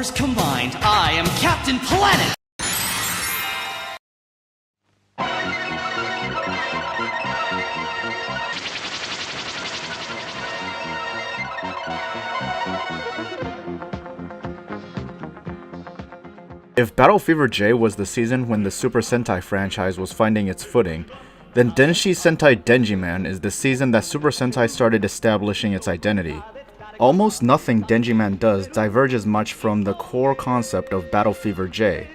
powers combined, I am Captain Planet! If Battle Fever J was the season when the Super Sentai franchise was finding its footing, then Denshi Sentai Denziman is the season that Super Sentai started establishing its identity. Almost nothing Denziman does diverges much from the core concept of Battle Fever J.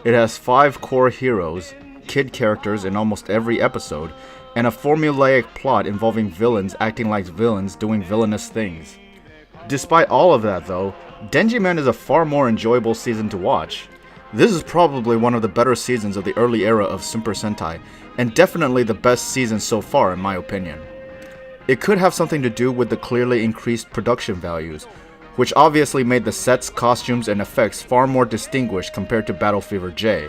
It has 5 core heroes, kid characters in almost every episode, and a formulaic plot involving villains acting like villains doing villainous things. Despite all of that though, Denziman is a far more enjoyable season to watch. This is probably one of the better seasons of the early era of Super Sentai, and definitely the best season so far in my opinion. It could have something to do with the clearly increased production values, which obviously made the sets, costumes, and effects far more distinguished compared to Battle Fever J.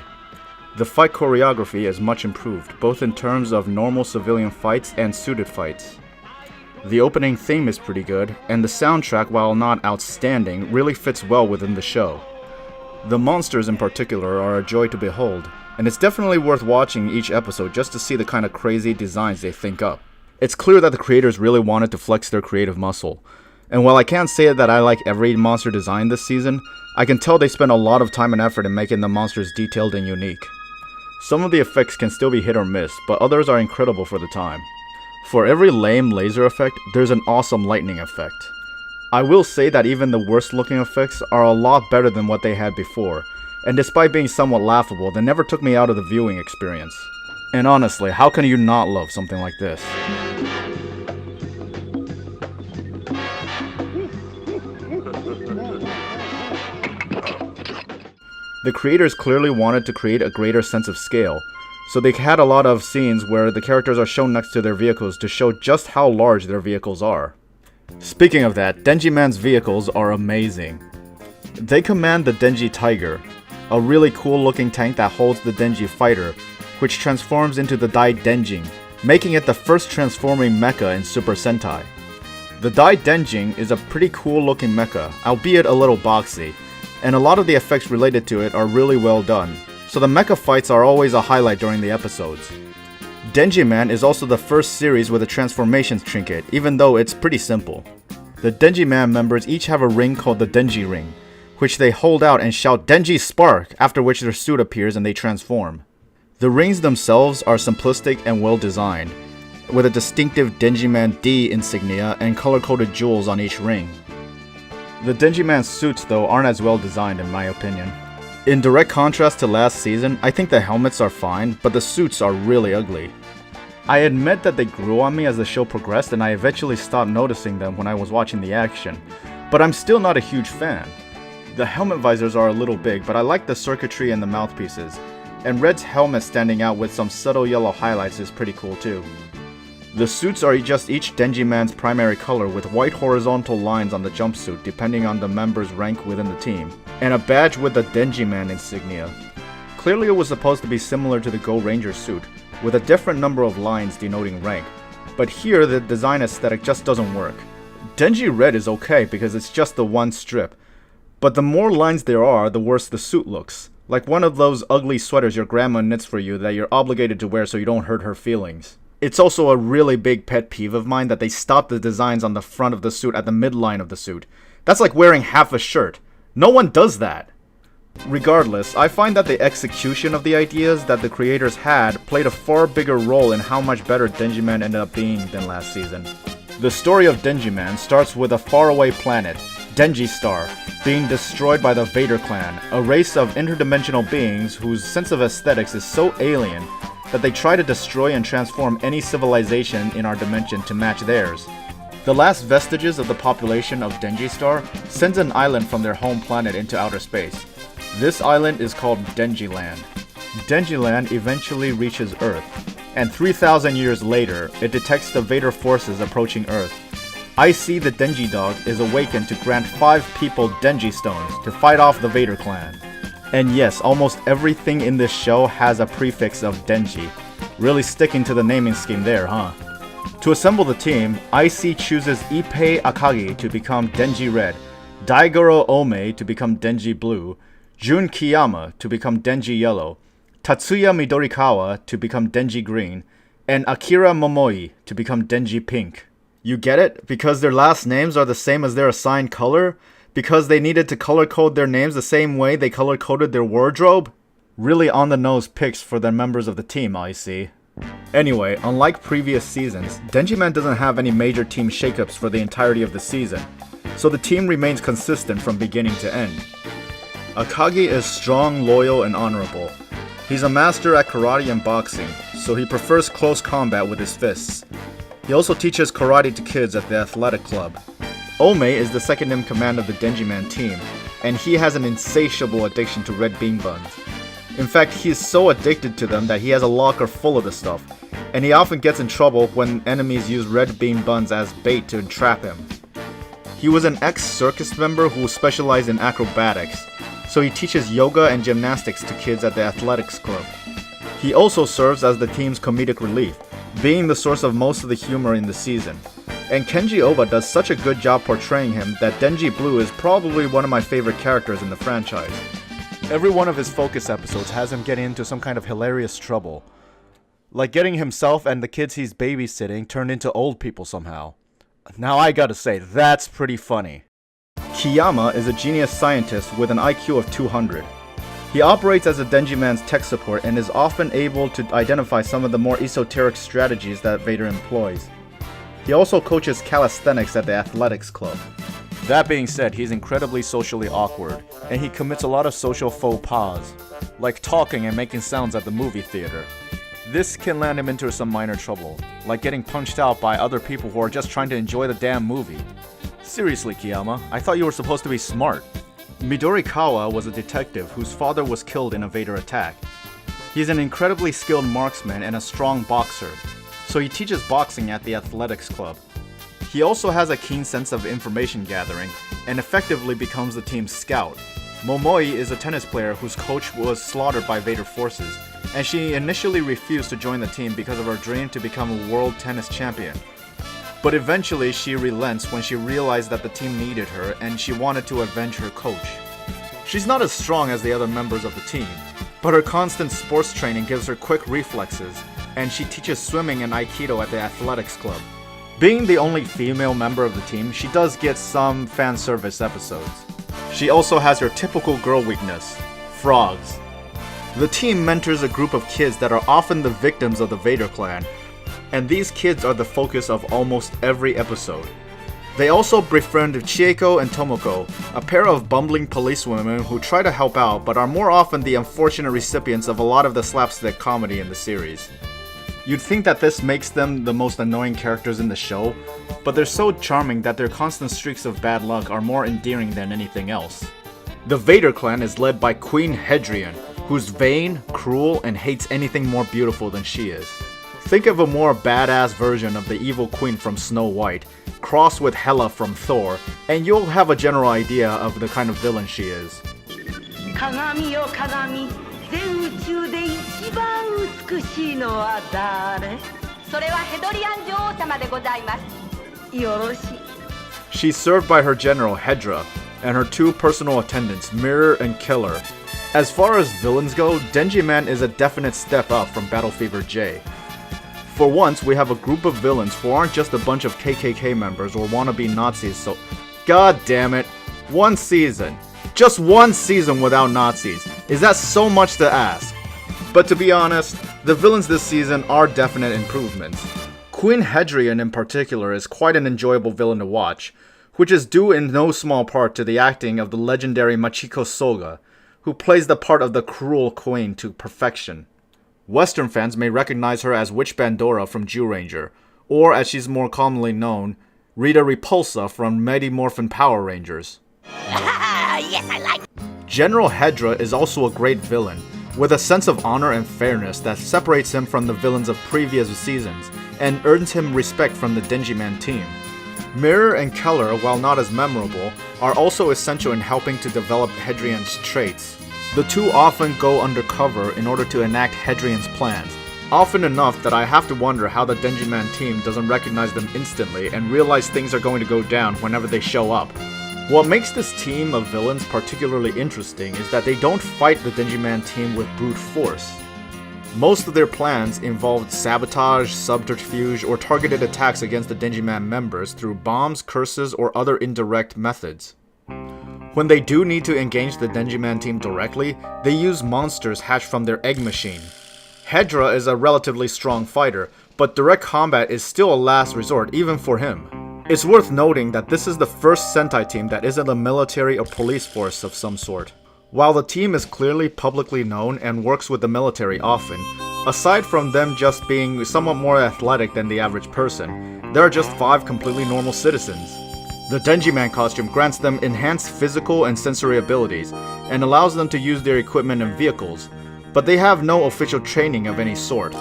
The fight choreography is much improved, both in terms of normal civilian fights and suited fights. The opening theme is pretty good, and the soundtrack, while not outstanding, really fits well within the show. The monsters in particular are a joy to behold, and it's definitely worth watching each episode just to see the kind of crazy designs they think up. It's clear that the creators really wanted to flex their creative muscle, and while I can't say that I like every monster design this season, I can tell they spent a lot of time and effort in making the monsters detailed and unique. Some of the effects can still be hit or miss, but others are incredible for the time. For every lame laser effect, there's an awesome lightning effect. I will say that even the worst looking effects are a lot better than what they had before, and despite being somewhat laughable, they never took me out of the viewing experience. And honestly, how can you not love something like this? The creators clearly wanted to create a greater sense of scale, so they had a lot of scenes where the characters are shown next to their vehicles to show just how large their vehicles are. Speaking of that, Denziman's vehicles are amazing. They command the Denji Tiger, a really cool looking tank that holds the Denji Fighter, which transforms into the Dai Denjing, making it the first transforming mecha in Super Sentai. The Dai Denjing is a pretty cool looking mecha, albeit a little boxy, and a lot of the effects related to it are really well done, so the mecha fights are always a highlight during the episodes. Denziman is also the first series with a transformations trinket, even though it's pretty simple. The Denziman members each have a ring called the Denji Ring, which they hold out and shout Denji Spark, after which their suit appears and they transform. The rings themselves are simplistic and well designed, with a distinctive Denziman D insignia and color-coded jewels on each ring. The Denziman suits though aren't as well designed in my opinion. In direct contrast to last season, I think the helmets are fine, but the suits are really ugly. I admit that they grew on me as the show progressed and I eventually stopped noticing them when I was watching the action, but I'm still not a huge fan. The helmet visors are a little big, but I like the circuitry and the mouthpieces, and Red's helmet standing out with some subtle yellow highlights is pretty cool too. The suits are just each Denziman's primary color with white horizontal lines on the jumpsuit depending on the member's rank within the team, and a badge with the Denjiman insignia. Clearly it was supposed to be similar to the Go Ranger suit, with a different number of lines denoting rank, but here the design aesthetic just doesn't work. Denji Red is okay because it's just the one strip, but the more lines there are, the worse the suit looks. Like one of those ugly sweaters your grandma knits for you that you're obligated to wear so you don't hurt her feelings. It's also a really big pet peeve of mine that they stop the designs on the front of the suit at the midline of the suit. That's like wearing half a shirt. No one does that. Regardless, I find that the execution of the ideas that the creators had played a far bigger role in how much better Denziman ended up being than last season. The story of Denziman starts with a faraway planet, Denji Star, being destroyed by the Vader Clan, a race of interdimensional beings whose sense of aesthetics is so alien that they try to destroy and transform any civilization in our dimension to match theirs. The last vestiges of the population of Denji Star sends an island from their home planet into outer space. This island is called Denji Land. Denji Land eventually reaches Earth, and 3,000 years later, it detects the Vader forces approaching Earth. IC the Denji Dog is awakened to grant 5 people Denji Stones to fight off the Vader Clan. And yes, almost everything in this show has a prefix of Denji. Really sticking to the naming scheme there, huh? To assemble the team, IC chooses Ippei Akagi to become Denji Red, Daigoro Ome to become Denji Blue, Jun Kiyama to become Denji Yellow, Tatsuya Midorikawa to become Denji Green, and Akira Momoi to become Denji Pink. You get it? Because their last names are the same as their assigned color? Because they needed to color code their names the same way they color coded their wardrobe? Really on the nose picks for the members of the team, I see. Anyway, unlike previous seasons, Denjiman doesn't have any major team shakeups for the entirety of the season, so the team remains consistent from beginning to end. Akagi is strong, loyal, and honorable. He's a master at karate and boxing, so he prefers close combat with his fists. He also teaches karate to kids at the athletic club. Ome is the second in command of the Denjiman team, and he has an insatiable addiction to red bean buns. In fact, he is so addicted to them that he has a locker full of the stuff, and he often gets in trouble when enemies use red bean buns as bait to entrap him. He was an ex-circus member who specialized in acrobatics, so he teaches yoga and gymnastics to kids at the athletics club. He also serves as the team's comedic relief, being the source of most of the humor in the season. And Kenji Oba does such a good job portraying him that Denji Blue is probably one of my favorite characters in the franchise. Every one of his focus episodes has him getting into some kind of hilarious trouble. Like getting himself and the kids he's babysitting turned into old people somehow. Now I gotta say, that's pretty funny. Kiyama is a genius scientist with an IQ of 200. He operates as a Denjiman's tech support and is often able to identify some of the more esoteric strategies that Vader employs. He also coaches calisthenics at the athletics club. That being said, he's incredibly socially awkward, and he commits a lot of social faux pas, like talking and making sounds at the movie theater. This can land him into some minor trouble, like getting punched out by other people who are just trying to enjoy the damn movie. Seriously, Kiyama, I thought you were supposed to be smart. Midorikawa was a detective whose father was killed in a Vader attack. He's an incredibly skilled marksman and a strong boxer, so he teaches boxing at the athletics club. He also has a keen sense of information gathering, and effectively becomes the team's scout. Momoi is a tennis player whose coach was slaughtered by Vader forces, and she initially refused to join the team because of her dream to become a world tennis champion. But eventually she relents when she realized that the team needed her and she wanted to avenge her coach. She's not as strong as the other members of the team, but her constant sports training gives her quick reflexes, and she teaches swimming and aikido at the athletics club. Being the only female member of the team, she does get some fan service episodes. She also has her typical girl weakness, frogs. The team mentors a group of kids that are often the victims of the Vader Clan, and these kids are the focus of almost every episode. They also befriend Chieko and Tomoko, a pair of bumbling policewomen who try to help out but are more often the unfortunate recipients of a lot of the slapstick comedy in the series. You'd think that this makes them the most annoying characters in the show, but they're so charming that their constant streaks of bad luck are more endearing than anything else. The Vader Clan is led by Queen Hedrian, who's vain, cruel, and hates anything more beautiful than she is. Think of a more badass version of the evil queen from Snow White, crossed with Hela from Thor, and you'll have a general idea of the kind of villain she is. 鏡よ鏡、全宇宙で一番美しいのは誰？それはヘドリアン女王様でございます。よろしい。She's served by her general Hedra, and her two personal attendants, Mirror and Killer. As far as villains go, Denjiman is a definite step up from Battle Fever J. For once, we have a group of villains who aren't just a bunch of KKK members or wannabe Nazis, so... God damn it. One season. Just one season without Nazis. Is that so much to ask? But to be honest, the villains this season are definite improvements. Queen Hedrian in particular is quite an enjoyable villain to watch, which is due in no small part to the acting of the legendary Machiko Soga, who plays the part of the cruel queen to perfection. Western fans may recognize her as Witch Bandora from Zyuranger, or as she's more commonly known, Rita Repulsa from Mighty Morphin Power Rangers. Yes, I like. General Hedra is also a great villain, with a sense of honor and fairness that separates him from the villains of previous seasons, and earns him respect from the Denjiman team. Mirror and Keller, while not as memorable, are also essential in helping to develop Hedrian's traits. The two often go undercover in order to enact Hedrian's plans, often enough that I have to wonder how the Denjiman team doesn't recognize them instantly and realize things are going to go down whenever they show up. What makes this team of villains particularly interesting is that they don't fight the Denjiman team with brute force. Most of their plans involved sabotage, subterfuge, or targeted attacks against the Denjiman members through bombs, curses, or other indirect methods. When they do need to engage the Denjiman team directly, they use monsters hatched from their egg machine. Hedra is a relatively strong fighter, but direct combat is still a last resort even for him. It's worth noting that this is the first Sentai team that isn't a military or police force of some sort. While the team is clearly publicly known and works with the military often, aside from them just being somewhat more athletic than the average person, there are just 5 completely normal citizens. The Denjiman costume grants them enhanced physical and sensory abilities, and allows them to use their equipment and vehicles, but they have no official training of any sort.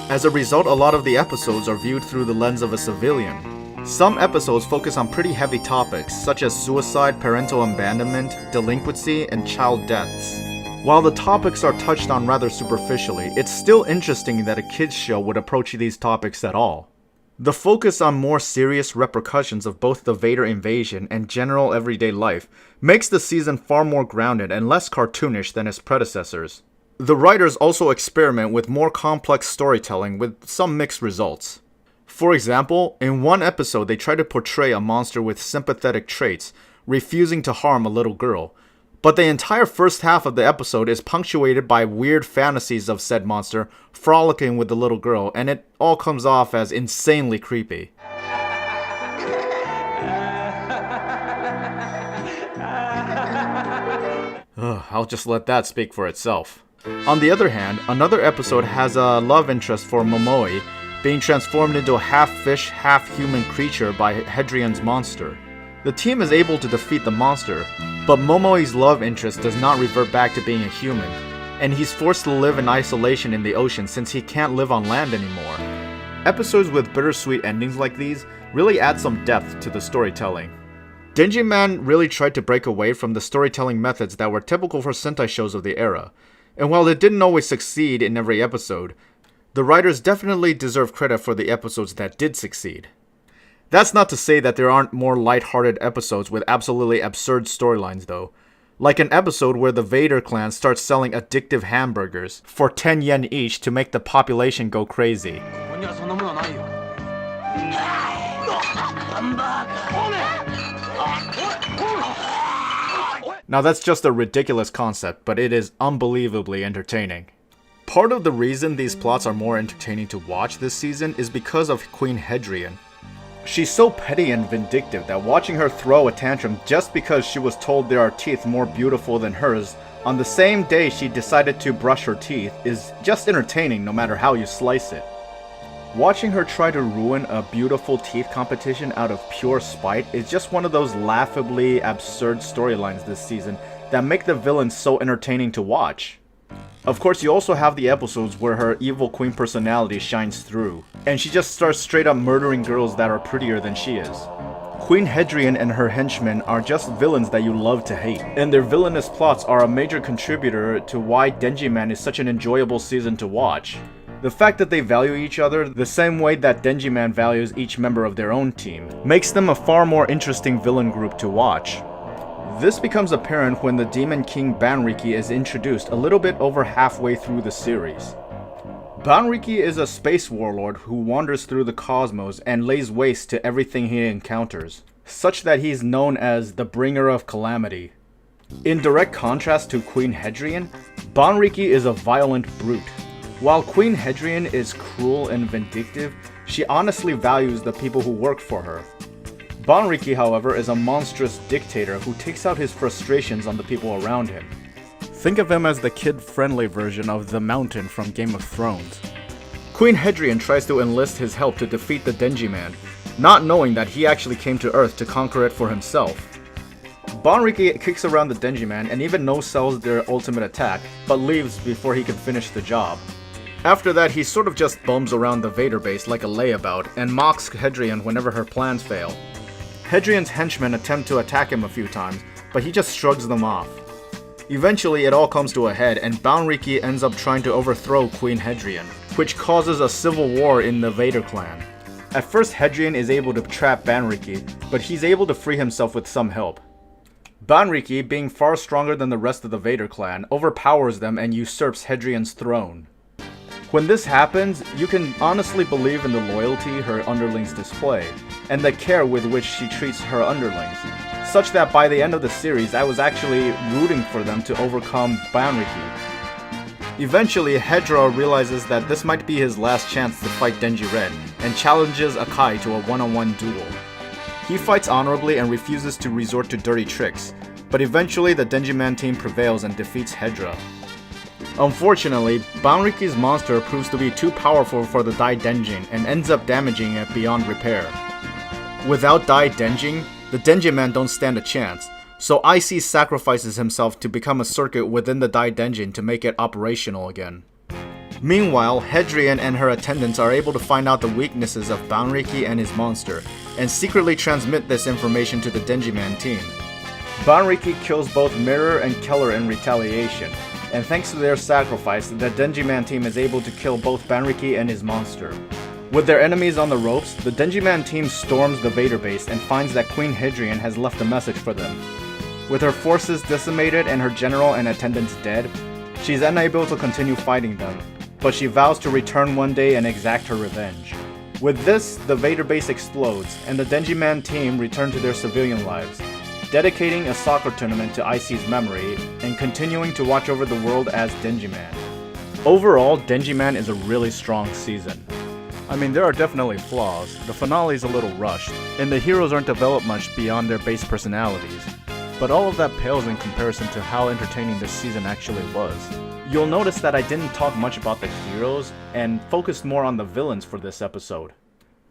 As a result, a lot of the episodes are viewed through the lens of a civilian. Some episodes focus on pretty heavy topics, such as suicide, parental abandonment, delinquency, and child deaths. While the topics are touched on rather superficially, it's still interesting that a kids show would approach these topics at all. The focus on more serious repercussions of both the Vader invasion and general everyday life makes the season far more grounded and less cartoonish than its predecessors. The writers also experiment with more complex storytelling with some mixed results. For example, in one episode they try to portray a monster with sympathetic traits, refusing to harm a little girl. But the entire first half of the episode is punctuated by weird fantasies of said monster frolicking with the little girl, and it all comes off as insanely creepy. I'll just let that speak for itself. On the other hand, another episode has a love interest for Momoi, being transformed into a half-fish, half-human creature by Hadrian's monster. The team is able to defeat the monster, but Momoi's love interest does not revert back to being a human, and he's forced to live in isolation in the ocean since he can't live on land anymore. Episodes with bittersweet endings like these really add some depth to the storytelling. Denjiman really tried to break away from the storytelling methods that were typical for Sentai shows of the era, and while it didn't always succeed in every episode, the writers definitely deserve credit for the episodes that did succeed. That's not to say that there aren't more light-hearted episodes with absolutely absurd storylines though. Like an episode where the Vader Clan starts selling addictive hamburgers for 10 yen each to make the population go crazy. Now that's just a ridiculous concept, but it is unbelievably entertaining. Part of the reason these plots are more entertaining to watch this season is because of Queen Hadrian. She's so petty and vindictive that watching her throw a tantrum just because she was told there are teeth more beautiful than hers on the same day she decided to brush her teeth is just entertaining no matter how you slice it. Watching her try to ruin a beautiful teeth competition out of pure spite is just one of those laughably absurd storylines this season that make the villains so entertaining to watch. Of course, you also have the episodes where her evil queen personality shines through, and she just starts straight up murdering girls that are prettier than she is. Queen Hadrian and her henchmen are just villains that you love to hate, and their villainous plots are a major contributor to why Denjiman is such an enjoyable season to watch. The fact that they value each other the same way that Denjiman values each member of their own team makes them a far more interesting villain group to watch. This becomes apparent when the Demon King Banriki is introduced a little bit over halfway through the series. Banriki is a space warlord who wanders through the cosmos and lays waste to everything he encounters, such that he's known as the Bringer of Calamity. In direct contrast to Queen Hadrian, Banriki is a violent brute. While Queen Hadrian is cruel and vindictive, she honestly values the people who work for her. Banriki, however, is a monstrous dictator who takes out his frustrations on the people around him. Think of him as the kid-friendly version of the Mountain from Game of Thrones. Queen Hadrian tries to enlist his help to defeat the Denjiman, not knowing that he actually came to Earth to conquer it for himself. Banriki kicks around the Denjiman and even no-sells their ultimate attack, but leaves before he can finish the job. After that, he sort of just bums around the Vader base like a layabout and mocks Hadrian whenever her plans fail. Hadrian's henchmen attempt to attack him a few times, but he just shrugs them off. Eventually, it all comes to a head, and Banriki ends up trying to overthrow Queen Hadrian, which causes a civil war in the Vader Clan. At first, Hadrian is able to trap Banriki, but he's able to free himself with some help. Banriki, being far stronger than the rest of the Vader clan, overpowers them and usurps Hadrian's throne. When this happens, you can honestly believe in the loyalty her underlings display, and the care with which she treats her underlings, such that by the end of the series I was actually rooting for them to overcome Banriki. Eventually, Hedra realizes that this might be his last chance to fight Denji Red, and challenges Akai to a one-on-one duel. He fights honorably and refuses to resort to dirty tricks, but eventually the Denjiman team prevails and defeats Hedra. Unfortunately, Banriki's monster proves to be too powerful for the Dai Denjin and ends up damaging it beyond repair. Without Dai Denjin, the Denjiman don't stand a chance, so IC sacrifices himself to become a circuit within the Dai Denjin to make it operational again. Meanwhile, Hadrian and her attendants are able to find out the weaknesses of Banriki and his monster, and secretly transmit this information to the Denjiman team. Banriki kills both Mirror and Keller in retaliation, and thanks to their sacrifice, the Denjiman team is able to kill both Banriki and his monster. With their enemies on the ropes, the Denjiman team storms the Vader base and finds that Queen Hadrian has left a message for them. With her forces decimated and her general and attendants dead, she's unable to continue fighting them, but she vows to return one day and exact her revenge. With this, the Vader base explodes, and the Denjiman team return to their civilian lives, dedicating a soccer tournament to IC's memory, and continuing to watch over the world as Denjiman. Overall, Denjiman is a really strong season. I mean, there are definitely flaws, the finale's a little rushed, and the heroes aren't developed much beyond their base personalities. But all of that pales in comparison to how entertaining this season actually was. You'll notice that I didn't talk much about the heroes, and focused more on the villains for this episode.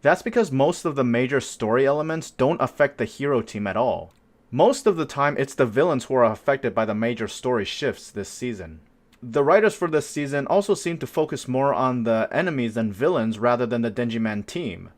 That's because most of the major story elements don't affect the hero team at all. Most of the time, it's the villains who are affected by the major story shifts this season. The writers for this season also seem to focus more on the enemies and villains rather than the Denjiman team.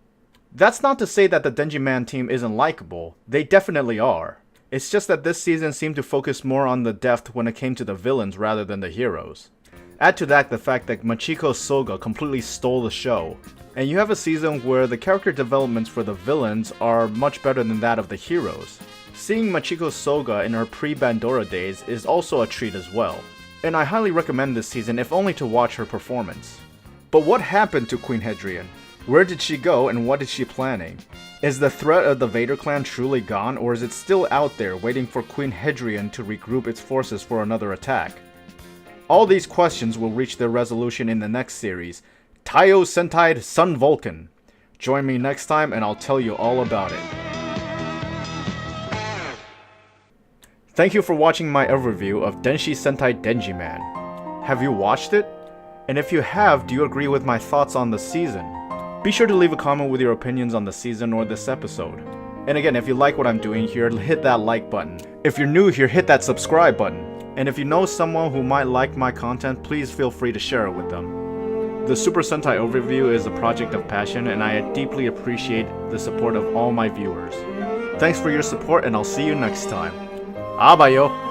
That's not to say that the Denjiman team isn't likable, they definitely are. It's just that this season seemed to focus more on the depth when it came to the villains rather than the heroes. Add to that the fact that Machiko Soga completely stole the show, and you have a season where the character developments for the villains are much better than that of the heroes. Seeing Machiko Soga in her pre-Bandora days is also a treat as well, and I highly recommend this season if only to watch her performance. But what happened to Queen Hadrian? Where did she go and what is she planning? Is the threat of the Vader clan truly gone, or is it still out there waiting for Queen Hadrian to regroup its forces for another attack? All these questions will reach their resolution in the next series, Taiyo Sentai Sun Vulcan. Join me next time and I'll tell you all about it. Thank you for watching my overview of Denshi Sentai Denziman. Have you watched it? And if you have, do you agree with my thoughts on the season? Be sure to leave a comment with your opinions on the season or this episode. And again, if you like what I'm doing here, hit that like button. If you're new here, hit that subscribe button. And if you know someone who might like my content, please feel free to share it with them. The Super Sentai overview is a project of passion, and I deeply appreciate the support of all my viewers. Thanks for your support, and I'll see you next time. Abayo!